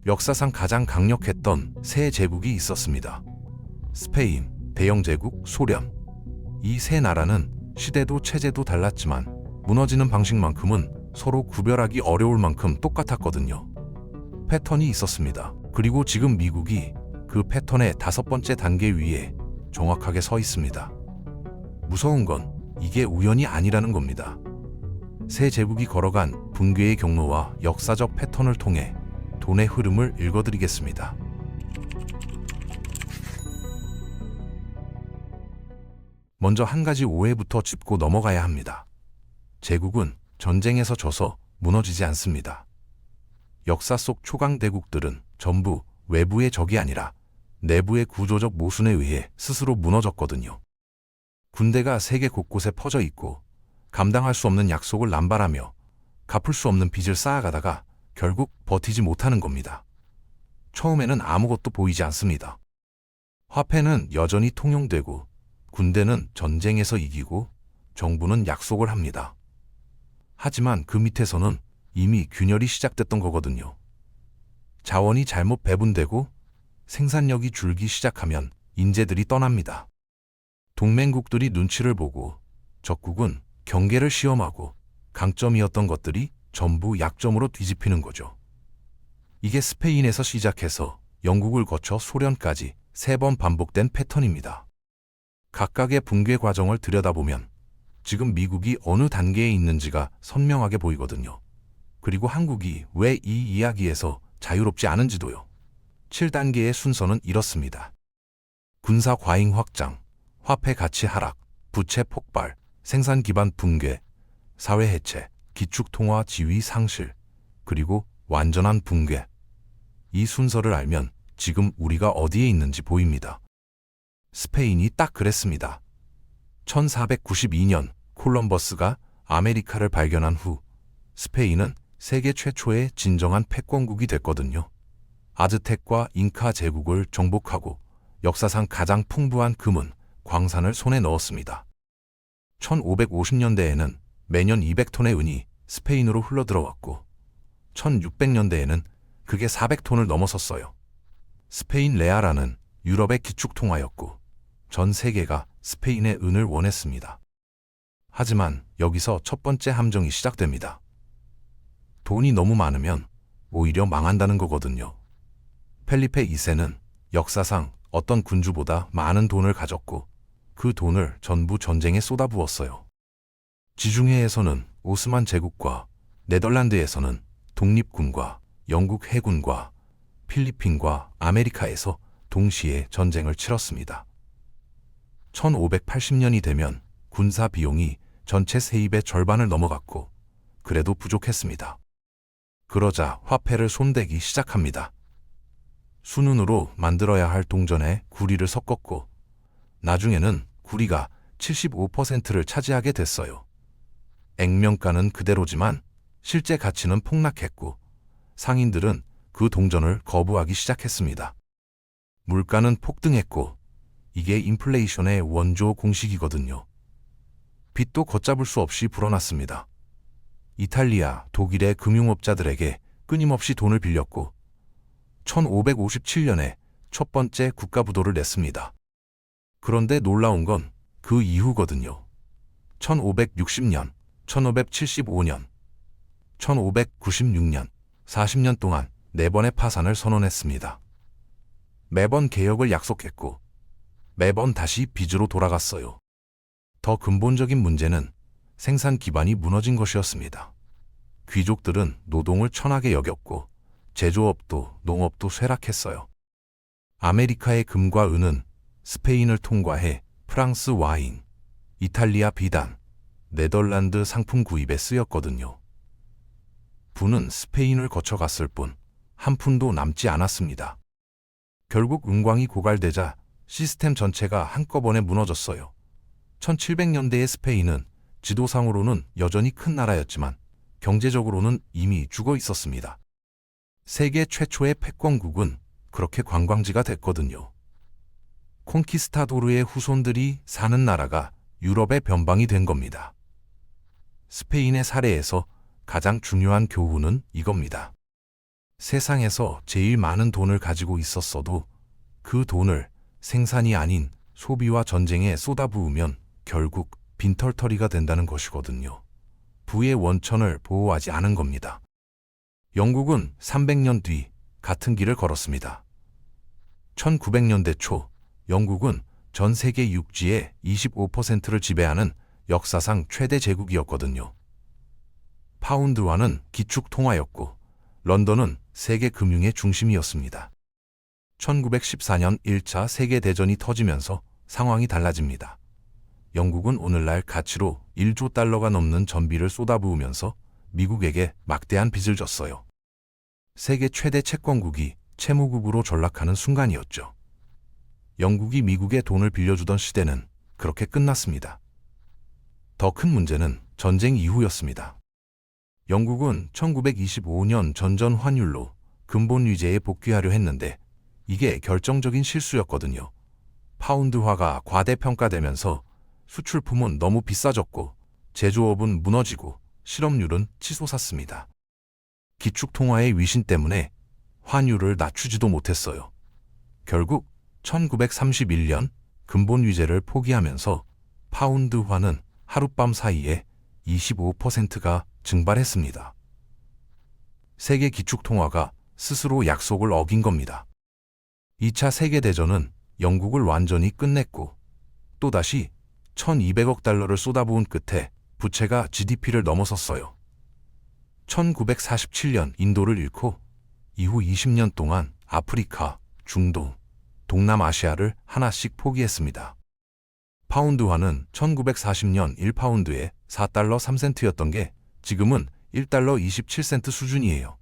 역사상 가장 강력했던 세 제국이 있었습니다. 스페인, 대영제국, 소련. 이 세 나라는 시대도 체제도 달랐지만 무너지는 방식만큼은 서로 구별하기 어려울 만큼 똑같았거든요. 패턴이 있었습니다. 그리고 지금 미국이 그 패턴의 5번째 단계 위에 정확하게 서 있습니다. 무서운 건 이게 우연이 아니라는 겁니다. 세 제국이 걸어간 붕괴의 경로와 역사적 패턴을 통해 돈의 흐름을 읽어드리겠습니다. 먼저 한 가지 오해부터 짚고 넘어가야 합니다. 제국은 전쟁에서 져서 무너지지 않습니다. 역사 속 초강 대국들은 전부 외부의 적이 아니라 내부의 구조적 모순에 의해 스스로 무너졌거든요. 군대가 세계 곳곳에 퍼져 있고 감당할 수 없는 약속을 남발하며 갚을 수 없는 빚을 쌓아가다가 결국 버티지 못하는 겁니다. 처음에는 아무것도 보이지 않습니다. 화폐는 여전히 통용되고 군대는 전쟁에서 이기고 정부는 약속을 합니다. 하지만 그 밑에서는 이미 균열이 시작됐던 거거든요. 자원이 잘못 배분되고 생산력이 줄기 시작하면 인재들이 떠납니다. 동맹국들이 눈치를 보고 적국은 경계를 시험하고 강점이었던 것들이 전부 약점으로 뒤집히는 거죠. 이게 스페인에서 시작해서 영국을 거쳐 소련까지 3번 반복된 패턴입니다. 각각의 붕괴 과정을 들여다보면 지금 미국이 어느 단계에 있는지가 선명하게 보이거든요. 그리고 한국이 왜 이 이야기에서 자유롭지 않은지도요. 7단계의 순서는 이렇습니다. 군사 과잉 확장, 화폐 가치 하락, 부채 폭발, 생산 기반 붕괴, 사회 해체, 기축 통화 지위 상실, 그리고 완전한 붕괴. 이 순서를 알면 지금 우리가 어디에 있는지 보입니다. 스페인이 딱 그랬습니다. 1492년 콜럼버스가 아메리카를 발견한 후 스페인은 세계 최초의 진정한 패권국이 됐거든요. 아즈텍과 잉카 제국을 정복하고 역사상 가장 풍부한 금은 광산을 손에 넣었습니다. 1550년대에는 매년 200톤의 은이 스페인으로 흘러들어왔고 1600년대에는 그게 400톤을 넘어섰어요. 스페인 레아라는 유럽의 기축통화였고 전 세계가 스페인의 은을 원했습니다. 하지만 여기서 첫 번째 함정이 시작됩니다. 돈이 너무 많으면 오히려 망한다는 거거든요. 펠리페 2세는 역사상 어떤 군주보다 많은 돈을 가졌고 그 돈을 전부 전쟁에 쏟아부었어요. 지중해에서는 오스만 제국과 네덜란드에서는 독립군과 영국 해군과 필리핀과 아메리카에서 동시에 전쟁을 치렀습니다. 1580년이 되면 군사 비용이 전체 세입의 절반을 넘어갔고 그래도 부족했습니다. 그러자 화폐를 손대기 시작합니다. 순은으로 만들어야 할 동전에 구리를 섞었고 나중에는 구리가 75%를 차지하게 됐어요. 액면가는 그대로지만 실제 가치는 폭락했고 상인들은 그 동전을 거부하기 시작했습니다. 물가는 폭등했고 이게 인플레이션의 원조 공식이거든요. 빚도 걷잡을 수 없이 불어났습니다. 이탈리아, 독일의 금융업자들에게 끊임없이 돈을 빌렸고 1557년에 첫 번째 국가부도를 냈습니다. 그런데 놀라운 건 그 이후거든요. 1560년, 1575년, 1596년, 40년 동안 4번의 파산을 선언했습니다. 매번 개혁을 약속했고 매번 다시 빚으로 돌아갔어요. 더 근본적인 문제는 생산 기반이 무너진 것이었습니다. 귀족들은 노동을 천하게 여겼고 제조업도 농업도 쇠락했어요. 아메리카의 금과 은은 스페인을 통과해 프랑스 와인, 이탈리아 비단, 네덜란드 상품 구입에 쓰였거든요. 부는 스페인을 거쳐갔을 뿐 한 푼도 남지 않았습니다. 결국 은광이 고갈되자 시스템 전체가 한꺼번에 무너졌어요. 1700년대의 스페인은 지도상으로는 여전히 큰 나라였지만 경제적으로는 이미 죽어 있었습니다. 세계 최초의 패권국은 그렇게 관광지가 됐거든요. 콘키스타도르의 후손들이 사는 나라가 유럽의 변방이 된 겁니다. 스페인의 사례에서 가장 중요한 교훈은 이겁니다. 세상에서 제일 많은 돈을 가지고 있었어도 그 돈을 생산이 아닌 소비와 전쟁에 쏟아부으면 결국 빈털터리가 된다는 것이거든요. 부의 원천을 보호하지 않은 겁니다. 영국은 300년 뒤 같은 길을 걸었습니다. 1900년대 초 영국은 전 세계 육지의 25%를 지배하는 역사상 최대 제국이었거든요. 파운드화는 기축통화였고 런던은 세계 금융의 중심이었습니다. 1914년 1차 세계대전이 터지면서 상황이 달라집니다. 영국은 오늘날 가치로 1조 달러가 넘는 전비를 쏟아부으면서 미국에게 막대한 빚을 졌어요. 세계 최대 채권국이 채무국으로 전락하는 순간이었죠. 영국이 미국에 돈을 빌려주던 시대는 그렇게 끝났습니다. 더 큰 문제는 전쟁 이후였습니다. 영국은 1925년 전전 환율로 근본 위제에 복귀하려 했는데 이게 결정적인 실수였거든요. 파운드화가 과대평가되면서 수출품은 너무 비싸졌고 제조업은 무너지고 실업률은 치솟았습니다. 기축통화의 위신 때문에 환율을 낮추지도 못했어요. 결국 1931년 근본 위제를 포기하면서 파운드화는 하룻밤 사이에 25%가 증발했습니다. 세계 기축통화가 스스로 약속을 어긴 겁니다. 2차 세계대전은 영국을 완전히 끝냈고 또다시 1200억 달러를 쏟아부은 끝에 부채가 GDP를 넘어섰어요. 1947년 인도를 잃고 이후 20년 동안 아프리카, 중동, 동남아시아를 하나씩 포기했습니다. 파운드화는 1940년 1파운드에 4달러 3센트였던 게 지금은 1달러 27센트 수준이에요.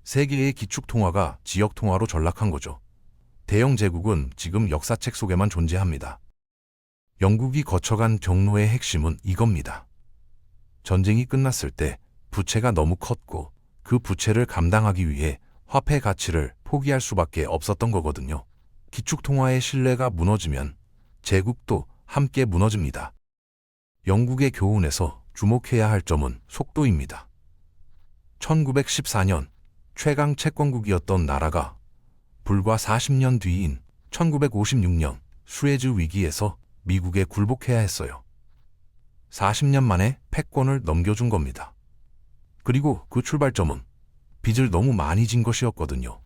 세계의 기축통화가 지역통화로 전락한 거죠. 대영 제국은 지금 역사책 속에만 존재합니다. 영국이 거쳐간 경로의 핵심은 이겁니다. 전쟁이 끝났을 때 부채가 너무 컸고 그 부채를 감당하기 위해 화폐 가치를 포기할 수밖에 없었던 거거든요. 기축통화의 신뢰가 무너지면 제국도 함께 무너집니다. 영국의 교훈에서 주목해야 할 점은 속도입니다. 1914년 최강 채권국이었던 나라가 불과 40년 뒤인 1956년 수에즈 위기에서 미국에 굴복해야 했어요. 40년 만에 패권을 넘겨준 겁니다. 그리고 그 출발점은 빚을 너무 많이 진 것이었거든요.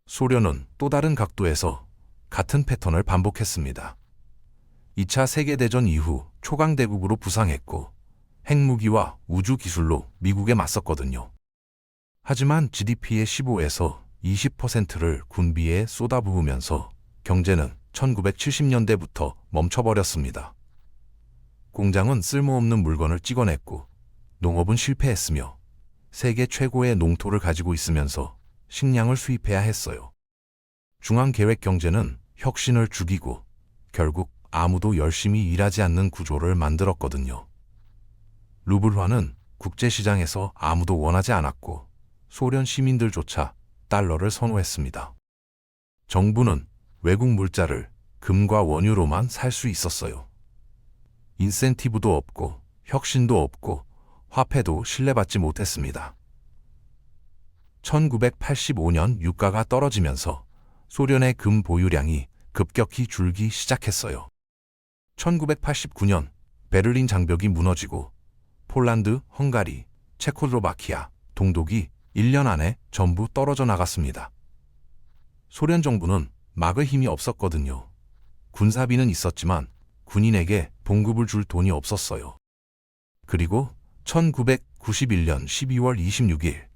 소련은 또 다른 각도에서 같은 패턴을 반복했습니다. 2차 세계대전 이후 초강대국으로 부상했고 핵무기와 우주기술로 미국에 맞섰거든요. 하지만 GDP의 15에서 20%를 군비에 쏟아부으면서 경제는 1970년대부터 멈춰버렸습니다. 공장은 쓸모없는 물건을 찍어냈고 농업은 실패했으며 세계 최고의 농토를 가지고 있으면서 식량을 수입해야 했어요. 중앙계획 경제는 혁신을 죽이고 결국 아무도 열심히 일하지 않는 구조를 만들었거든요. 루블화는 국제시장에서 아무도 원하지 않았고 소련 시민들조차 달러를 선호했습니다. 정부는 외국 물자를 금과 원유로만 살 수 있었어요. 인센티브도 없고 혁신도 없고 화폐도 신뢰받지 못했습니다. 1985년 유가가 떨어지면서 소련의 금 보유량이 급격히 줄기 시작했어요. 1989년 베를린 장벽이 무너지고 폴란드, 헝가리, 체코슬로바키아, 동독이 1년 안에 전부 떨어져 나갔습니다. 소련 정부는 막을 힘이 없었거든요. 군사비는 있었지만 군인에게 봉급을 줄 돈이 없었어요. 그리고 1991년 12월 26일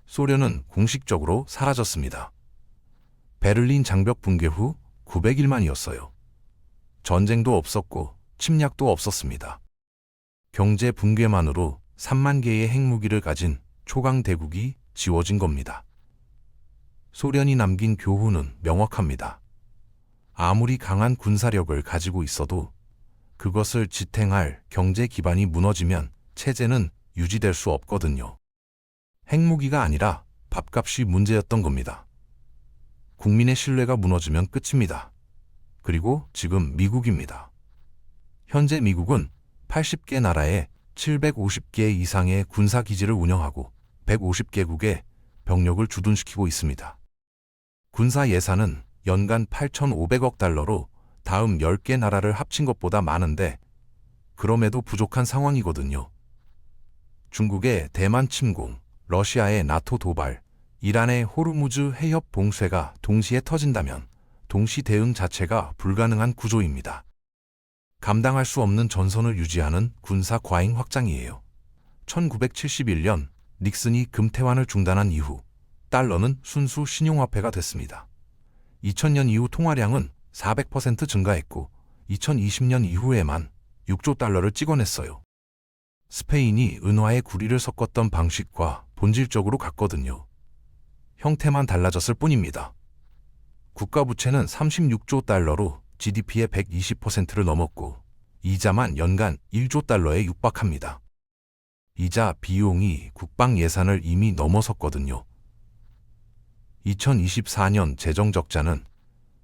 소련은 공식적으로 사라졌습니다. 베를린 장벽 붕괴 후 900일 만이었어요. 전쟁도 없었고 침략도 없었습니다. 경제 붕괴만으로 3만 개의 핵무기를 가진 초강대국이 지워진 겁니다. 소련이 남긴 교훈은 명확합니다. 아무리 강한 군사력을 가지고 있어도 그것을 지탱할 경제 기반이 무너지면 체제는 유지될 수 없거든요. 핵무기가 아니라 밥값이 문제였던 겁니다. 국민의 신뢰가 무너지면 끝입니다. 그리고 지금 미국입니다. 현재 미국은 80개 나라에 750개 이상의 군사기지를 운영하고 150개국의 병력을 주둔시키고 있습니다. 군사 예산은 연간 8,500억 달러로 다음 10개 나라를 합친 것보다 많은데 그럼에도 부족한 상황이거든요. 중국의 대만 침공, 러시아의 나토 도발, 이란의 호르무즈 해협 봉쇄가 동시에 터진다면 동시 대응 자체가 불가능한 구조입니다. 감당할 수 없는 전선을 유지하는 군사 과잉 확장이에요. 1971년 닉슨이 금태환을 중단한 이후 달러는 순수 신용화폐가 됐습니다. 2000년 이후 통화량은 400% 증가했고 2020년 이후에만 6조 달러를 찍어냈어요. 스페인이 은화에 구리를 섞었던 방식과 본질적으로 같거든요. 형태만 달라졌을 뿐입니다. 국가 부채는 36조 달러로 GDP의 120%를 넘었고 이자만 연간 1조 달러에 육박합니다. 이자 비용이 국방 예산을 이미 넘어섰거든요. 2024년 재정 적자는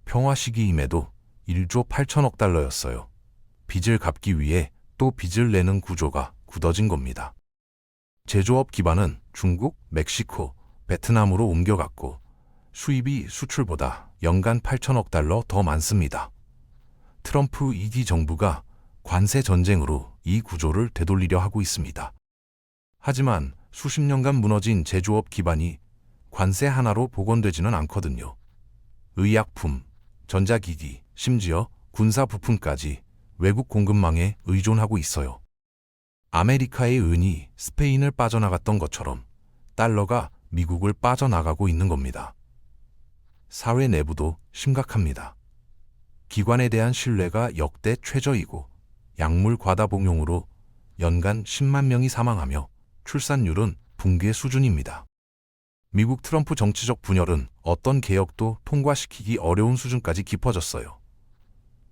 평화 시기임에도 1조 8천억 달러였어요. 빚을 갚기 위해 또 빚을 내는 구조가 굳어진 겁니다. 제조업 기반은 중국, 멕시코, 베트남으로 옮겨갔고 수입이 수출보다 연간 8천억 달러 더 많습니다. 트럼프 2기 정부가 관세 전쟁으로 이 구조를 되돌리려 하고 있습니다. 하지만 수십 년간 무너진 제조업 기반이 관세 하나로 복원되지는 않거든요. 의약품, 전자기기, 심지어 군사 부품까지 외국 공급망에 의존하고 있어요. 아메리카의 은이 스페인을 빠져나갔던 것처럼 달러가 미국을 빠져나가고 있는 겁니다. 사회 내부도 심각합니다. 기관에 대한 신뢰가 역대 최저이고 약물 과다 복용으로 연간 10만 명이 사망하며 출산율은 붕괴 수준입니다. 미국 트럼프 정치적 분열은 어떤 개혁도 통과시키기 어려운 수준까지 깊어졌어요.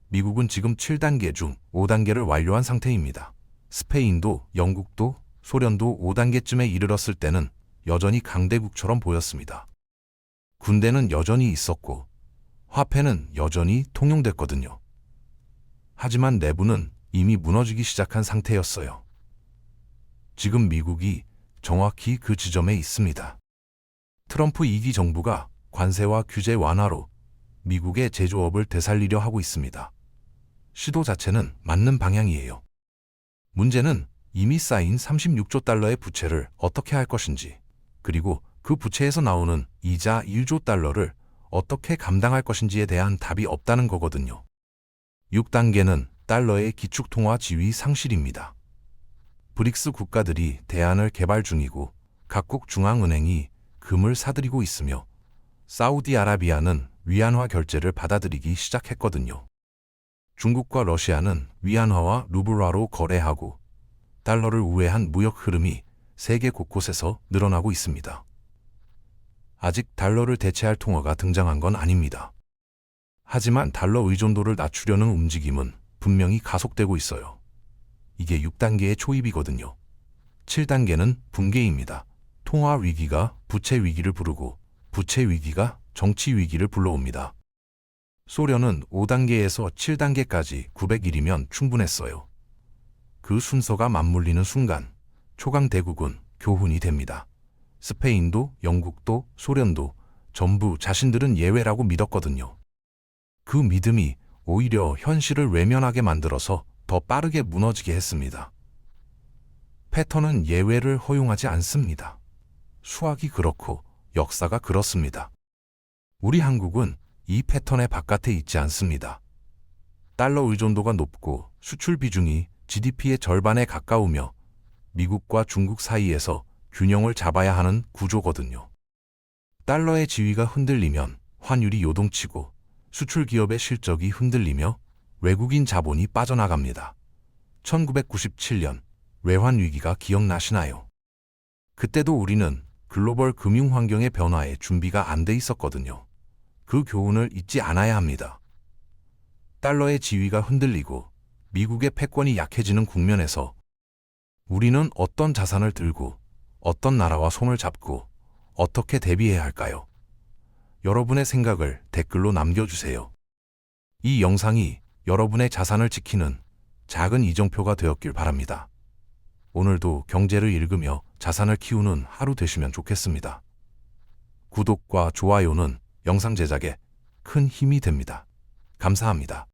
미국은 지금 7단계 중 5단계를 완료한 상태입니다. 스페인도 영국도 소련도 5단계쯤에 이르렀을 때는 여전히 강대국처럼 보였습니다. 군대는 여전히 있었고 화폐는 여전히 통용됐거든요. 하지만 내부는 이미 무너지기 시작한 상태였어요. 지금 미국이 정확히 그 지점에 있습니다. 트럼프 2기 정부가 관세와 규제 완화로 미국의 제조업을 되살리려 하고 있습니다. 시도 자체는 맞는 방향이에요. 문제는 이미 쌓인 36조 달러의 부채를 어떻게 할 것인지, 그리고 그 부채에서 나오는 이자 1조 달러를 어떻게 감당할 것인지에 대한 답이 없다는 거거든요. 6단계는 달러의 기축통화 지위 상실입니다. 브릭스 국가들이 대안을 개발 중이고 각국 중앙은행이 금을 사들이고 있으며 사우디아라비아는 위안화 결제를 받아들이기 시작했거든요. 중국과 러시아는 위안화와 루블화로 거래하고 달러를 우회한 무역 흐름이 세계 곳곳에서 늘어나고 있습니다. 아직 달러를 대체할 통화가 등장한 건 아닙니다. 하지만 달러 의존도를 낮추려는 움직임은 분명히 가속되고 있어요. 이게 6단계의 초입이거든요. 7단계는 붕괴입니다. 통화 위기가 부채 위기를 부르고 부채 위기가 정치 위기를 불러옵니다. 소련은 5단계에서 7단계까지 900일이면 충분했어요. 그 순서가 맞물리는 순간 초강대국은 교훈이 됩니다. 스페인도 영국도 소련도 전부 자신들은 예외라고 믿었거든요. 그 믿음이 오히려 현실을 외면하게 만들어서 더 빠르게 무너지게 했습니다. 패턴은 예외를 허용하지 않습니다. 수학이 그렇고 역사가 그렇습니다. 우리 한국은 이 패턴의 바깥에 있지 않습니다. 달러 의존도가 높고 수출 비중이 GDP의 절반에 가까우며 미국과 중국 사이에서 균형을 잡아야 하는 구조거든요. 달러의 지위가 흔들리면 환율이 요동치고 수출 기업의 실적이 흔들리며 외국인 자본이 빠져나갑니다. 1997년 외환 위기가 기억나시나요? 그때도 우리는 글로벌 금융 환경의 변화에 준비가 안 돼 있었거든요. 그 교훈을 잊지 않아야 합니다. 달러의 지위가 흔들리고 미국의 패권이 약해지는 국면에서 우리는 어떤 자산을 들고 어떤 나라와 손을 잡고 어떻게 대비해야 할까요? 여러분의 생각을 댓글로 남겨주세요. 이 영상이 여러분의 자산을 지키는 작은 이정표가 되었길 바랍니다. 오늘도 경제를 읽으며 자산을 키우는 하루 되시면 좋겠습니다. 구독과 좋아요는 영상 제작에 큰 힘이 됩니다. 감사합니다.